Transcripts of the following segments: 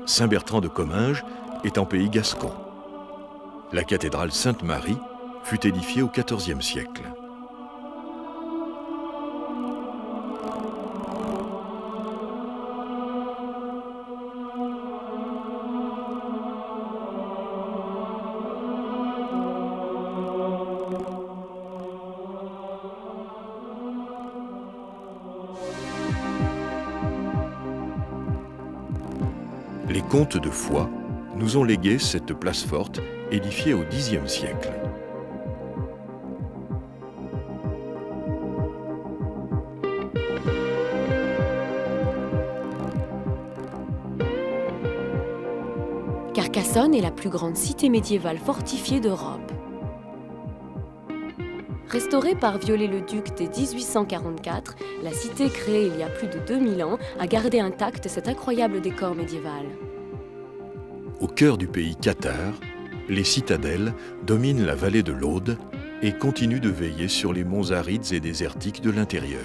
Saint-Bertrand de Comminges est en pays gascon. La cathédrale Sainte-Marie fut édifiée au XIVe siècle. Les comtes de Foix nous ont légué cette place forte édifiée au Xe siècle. Carcassonne est la plus grande cité médiévale fortifiée d'Europe. Restaurée par Viollet-le-Duc dès 1844, la cité créée il y a plus de 2000 ans a gardé intact cet incroyable décor médiéval. Au cœur du pays cathare, les citadelles dominent la vallée de l'Aude et continuent de veiller sur les monts arides et désertiques de l'intérieur.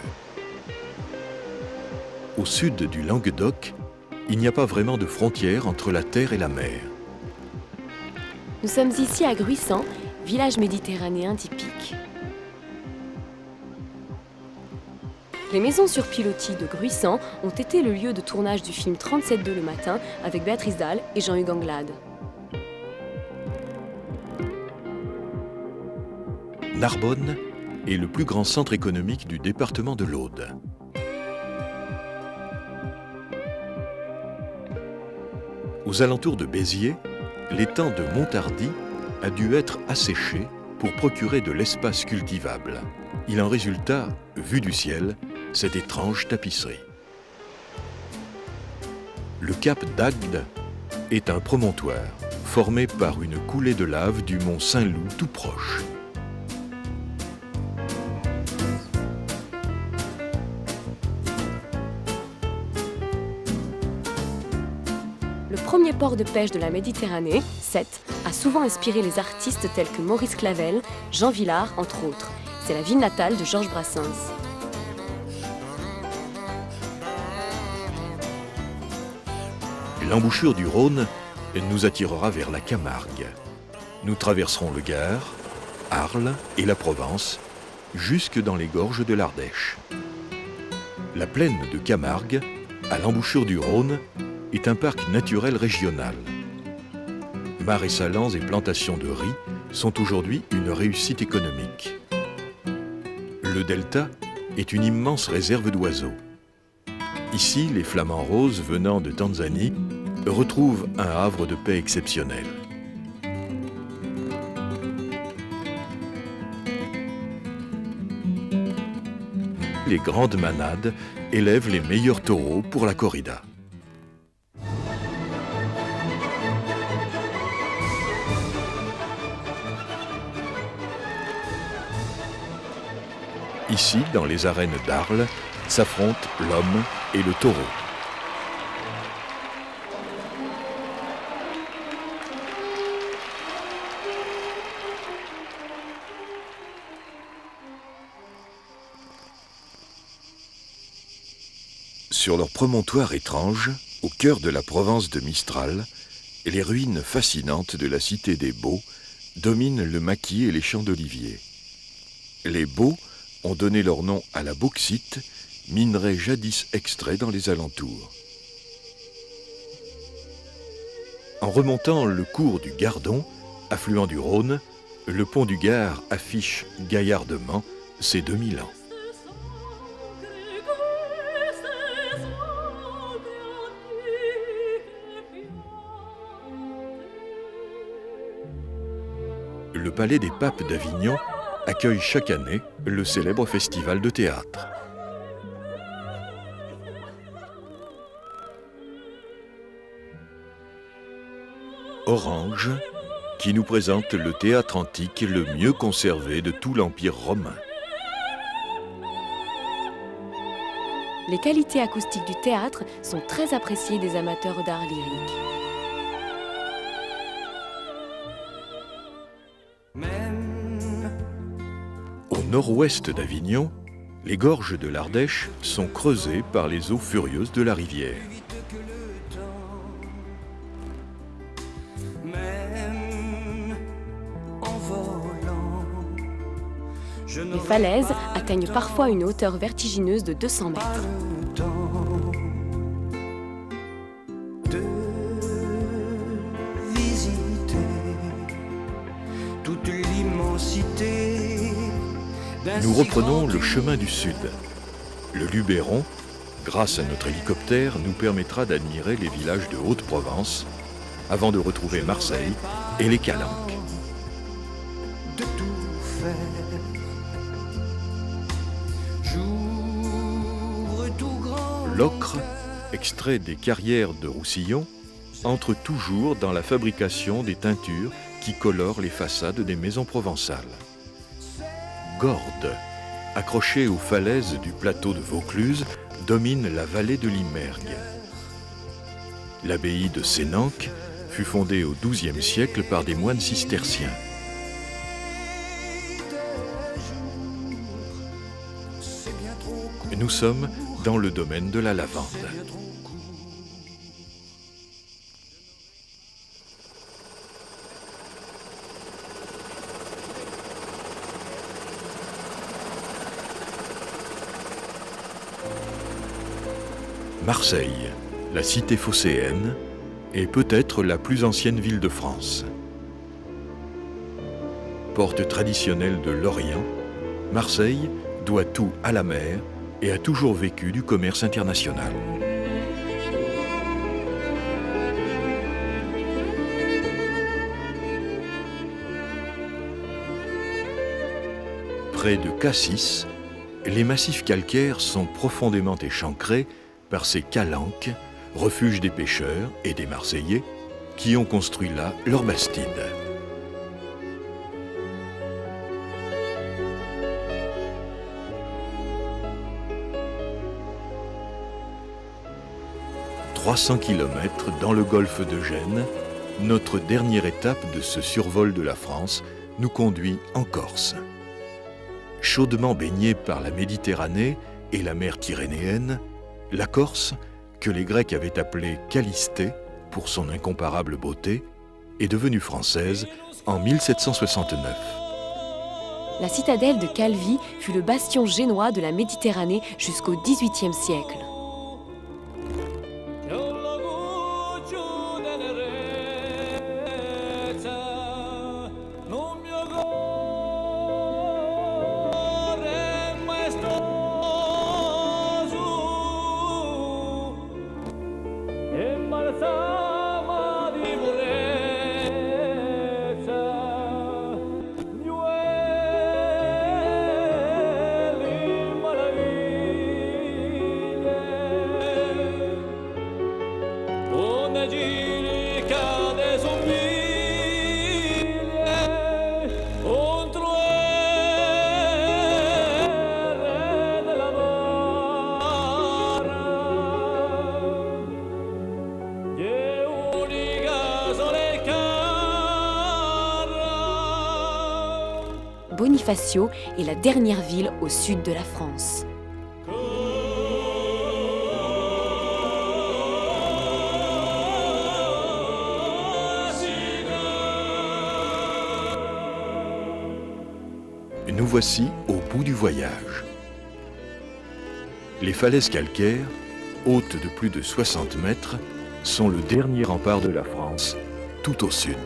Au sud du Languedoc, il n'y a pas vraiment de frontière entre la terre et la mer. Nous sommes ici à Gruissant, village méditerranéen typique. Les maisons sur pilotis de Gruissant ont été le lieu de tournage du film 37.2 le matin avec Béatrice Dalle et Jean-Hugues Anglade. Narbonne est le plus grand centre économique du département de l'Aude. Aux alentours de Béziers, l'étang de Montardy a dû être asséché pour procurer de l'espace cultivable. Il en résulta, vue du ciel, cette étrange tapisserie. Le cap d'Agde est un promontoire formé par une coulée de lave du mont Saint-Loup tout proche. Le premier port de pêche de la Méditerranée, Sète, a souvent inspiré les artistes tels que Maurice Clavel, Jean Vilar, entre autres. C'est la ville natale de Georges Brassens. L'embouchure du Rhône nous attirera vers la Camargue. Nous traverserons le Gard, Arles et la Provence, jusque dans les gorges de l'Ardèche. La plaine de Camargue, à l'embouchure du Rhône, est un parc naturel régional. Marais salants et plantations de riz sont aujourd'hui une réussite économique. Le delta est une immense réserve d'oiseaux. Ici, les flamants roses venant de Tanzanie retrouvent un havre de paix exceptionnel. Les grandes manades élèvent les meilleurs taureaux pour la corrida. Ici, dans les arènes d'Arles, s'affrontent l'homme et le taureau. Sur leur promontoire étrange, au cœur de la Provence de Mistral, les ruines fascinantes de la cité des Baux dominent le maquis et les champs d'oliviers. Les Baux ont donné leur nom à la bauxite, minerai jadis extrait dans les alentours. En remontant le cours du Gardon, affluent du Rhône, le pont du Gard affiche gaillardement ses 2000 ans. Le Palais des Papes d'Avignon accueille chaque année le célèbre festival de théâtre. Orange, qui nous présente le théâtre antique le mieux conservé de tout l'Empire romain. Les qualités acoustiques du théâtre sont très appréciées des amateurs d'art lyrique. Au nord-ouest d'Avignon, les gorges de l'Ardèche sont creusées par les eaux furieuses de la rivière. falaises atteignent parfois une hauteur vertigineuse de 200 mètres. Nous reprenons le chemin du sud. Le Luberon, grâce à notre hélicoptère, nous permettra d'admirer les villages de Haute-Provence avant de retrouver Marseille et les Calanques. L'ocre, extrait des carrières de Roussillon, entre toujours dans la fabrication des teintures qui colorent les façades des maisons provençales. Gordes, accrochée aux falaises du plateau de Vaucluse, domine la vallée de l'Imergue. L'abbaye de Sénanque fut fondée au XIIe siècle par des moines cisterciens. Nous sommes dans le domaine de la lavande. Marseille, la cité phocéenne, est peut-être la plus ancienne ville de France. Porte traditionnelle de l'Orient, Marseille doit tout à la mer et a toujours vécu du commerce international. Près de Cassis, les massifs calcaires sont profondément échancrés par ces calanques, refuge des pêcheurs et des Marseillais, qui ont construit là leur bastide. « 300 km dans le golfe de Gênes, notre dernière étape de ce survol de la France nous conduit en Corse. Chaudement baignée par la Méditerranée et la mer Tyrrhénéenne, la Corse, que les Grecs avaient appelée Calistée pour son incomparable beauté, est devenue française en 1769. La citadelle de Calvi fut le bastion génois de la Méditerranée jusqu'au XVIIIe siècle. Bonifacio est la dernière ville au sud de la France. Nous voici au bout du voyage. Les falaises calcaires, hautes de plus de 60 mètres, sont le dernier rempart de la France, tout au sud.